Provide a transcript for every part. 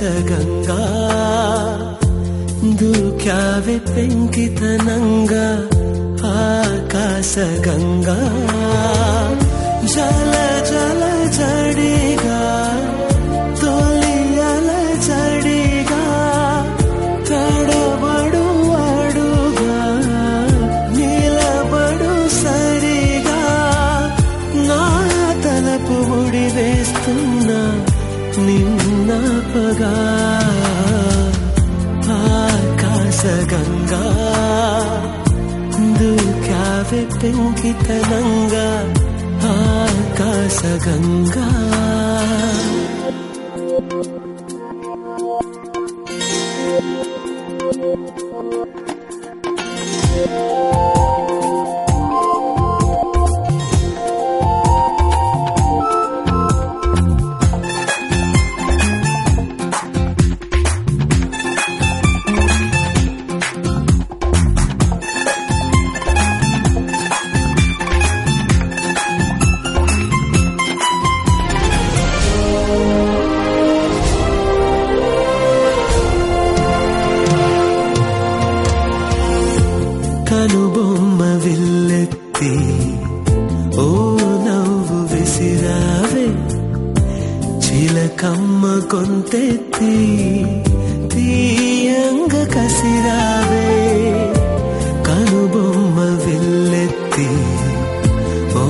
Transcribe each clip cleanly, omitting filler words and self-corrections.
ಗಂಗಾ ದೂಕ್ಯಾವೆ ಪೆಂಕಿತನಂಗ ಆಕಾಶ ಗಂಗಾ ಜಲ ಜಲ ಜಡಿಗ ತೊಲಿಯಲ ಜಡಿಗ తడబడు అడుగా నిలబడు సరిగా నా తలపు ముడి వేస్తున్నా నిన్నపగా ఆకాశ గంగా దూక్యావే పెంకితనంగా ఆకాశ గంగా కనుబొమ్మ విల్లెత్తి ఓ నవ్వు విసిరావే చిలకమ్మ గొంతెత్తి తీయంగ కసిరావే కనుబొమ్మ విల్లెత్తి ఓ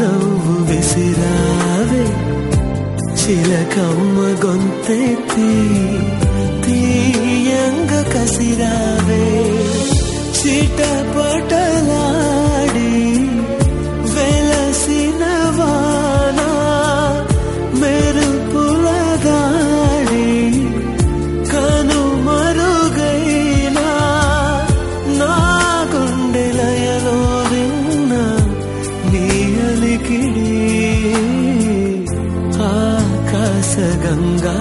నవ్వు విసిరావే చిలకమ్మ గొంతెత్తి తీయంగ కసిరావే చిటపటలాడి వెలసిన వాన మెరుపుల దాడి కనుమరుగైనా నా గుండెలయలో విన్న నీ అలికిడి ఆకాశ గంగా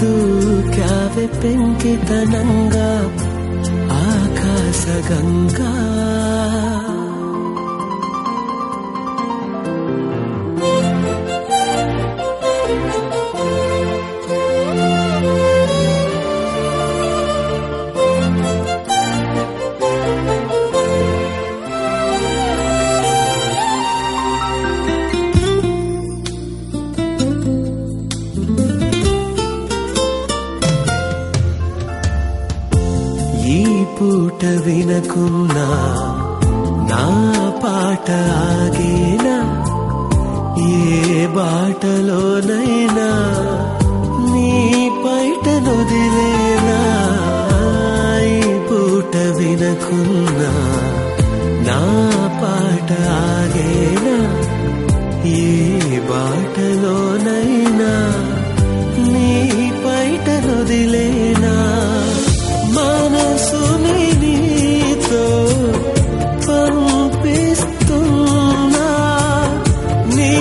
దూక్యావే పెంకితనంగా ఆకాశ గంగా ఈ పూట వినకున్నా నా పాట ఆగేనా ఏ బాటలోనైనా నీ పైట నొదిలేనా ఈ పూట వినకున్నా నా పాట ఆగేనా ఏ బాటలోనైనా నీ పైట నొదిలేనా మనసుని నీతో పంపిస్తున్నా నీ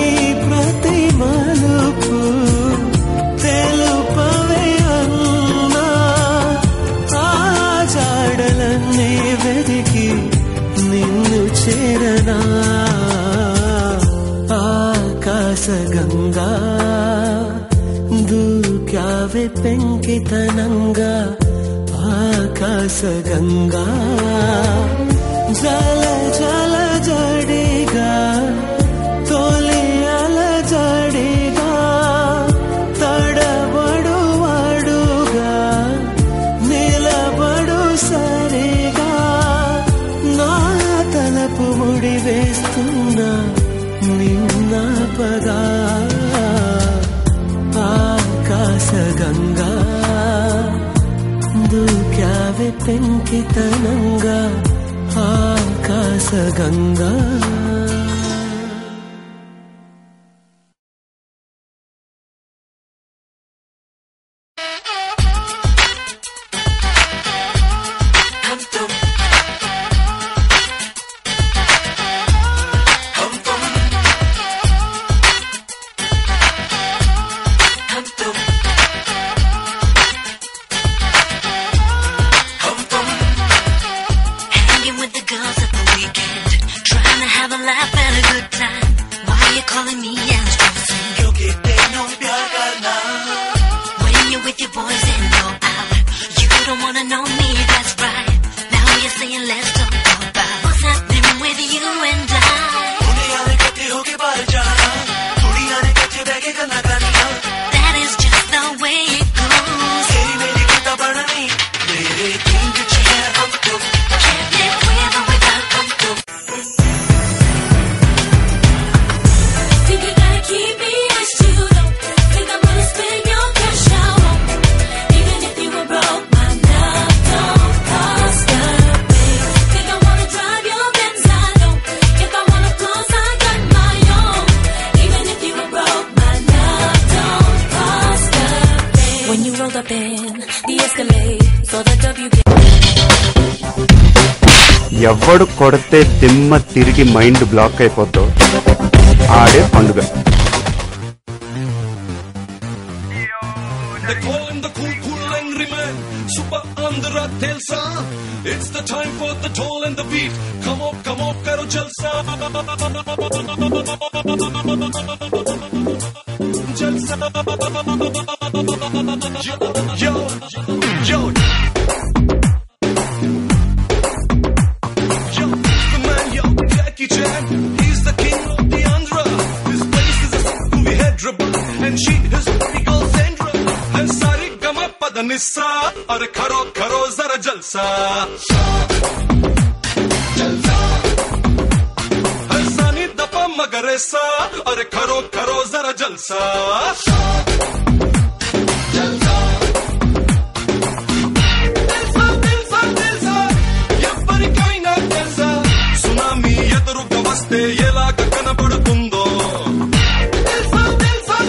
ప్రతి మలుపు తెలుపవే అన్నా ఆ జాడలన్నీ వెతికి నిన్ను చేరనా ఆకాశ గంగా దూక్యావే పెంకితనంగా ఆకాశ గంగా జల జల జడిగా తొలియల జడిగా తడబడు అడుగా నిలబడు సరిగా నా తలపు ముడి వేస్తున్నా నిన్నపగా ఆకాశ గంగా దూక్యావే పెంకితనంగా ఆకాశ Ganga Hanging with the girls at the weekend, trying to have a wanna know me, that's right. Now you're saying let's talk about what's happening with you and I. That is just the way it goes. Can't live with or without them. Think you gotta keep me as you don't think I'm gonna spend your cash out. Even if you were broke, my love don't cost a thing. Think I wanna drive your Benz, I don't. If I wanna close, I got my own. Even if you were broke, my love don't cost a thing. When you rolled up in the Escalade, saw the W. ఎవడు కొడితే దిమ్మ తిరిగి mind block అయిపోతావు ఆడే పండుగ. It's the time for the toll and the beat. Come on, karo jalsa. Jalsa. Yo, yo, yo. Yo, the man, yo, Jackie Chan. He's the king of the Andhra. His place is a movie Hyderabad, and she is Nicole Sandra. And Sari Gama Padanissa. Are karo zara jalsa. Jalsa. Har sani dapa magaresa. Are karo zara jalsa. Jalsa. Tsunami ఎదురుగా వస్తే ఎలాగ కనబడుతుందో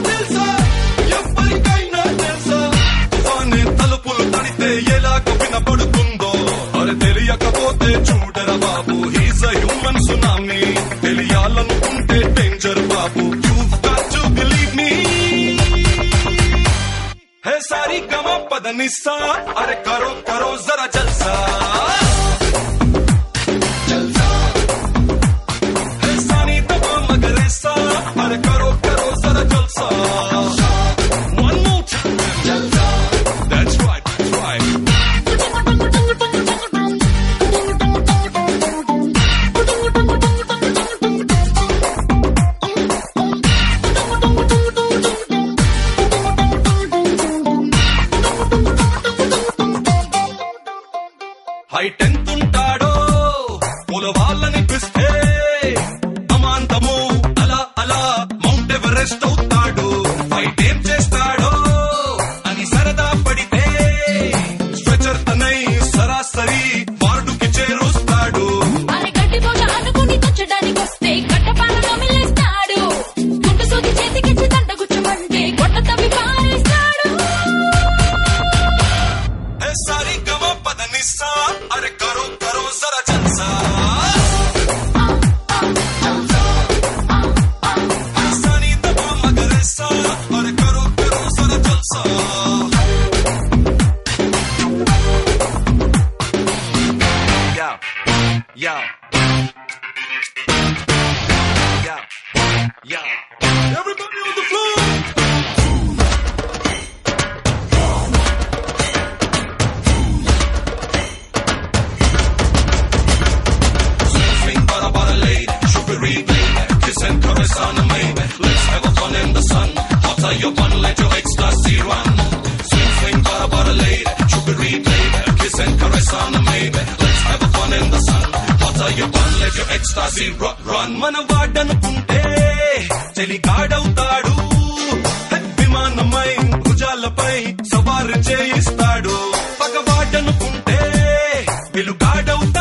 తెలుసా ఎవరికైనా తెలుసా తుఫానే తలుపులు తడితే ఎలాగ వినపడుతుందో అరే తెలియకపోతే చూడరా బాబు హీస్ అ హ్యూమన్ సునామీ తెలియాలనుకుంటే డేంజర్ బాబు you've got to believe me హే సారీ గమ పదనిసా అరే కరో జరా జల్సా One more time. That's right, that's right. Height ఎంతుంటాడో పూల వాళ్ళనిపిస్తే అమాంతము అలా మౌంట్ ఎవరెస్ట్ అవుతాడు ఫైట్ ఏం చేస్తాడో అని సరదా పడితే స్ట్రెచర్ తనై సరాసరి వార్డుకి చేరుస్తాడు అరే గడ్డి పోగ అనుకుని తొచ్చడానికి వస్తే కట్టపాలలో మిల్లేస్తాడు గుంటు సోది చేతికిచ్చి దండగుచ్చమంటే కొట్ట తవ్వి పారేస్తాడు హే సారీ గమ పదనిసా అరే కరో జరా జల్సా Yo. Everybody on the floor. Swing, bara lady, sugary baby, kiss and caress on the maybe. Let's have a fun in the sun. Hotter your bun, let your ecstasy run. Swing, bara lady, sugary baby, kiss and caress on the maybe. Let's have a fun in the sun. Your bun, let your ecstasy run. మన వాడనుకుంటే చెలిగాడవుతాడు విమానమై భుజాలపై సవారు చేయిస్తాడు పగవాడనుకుంటే వెలుగాడవుతాడు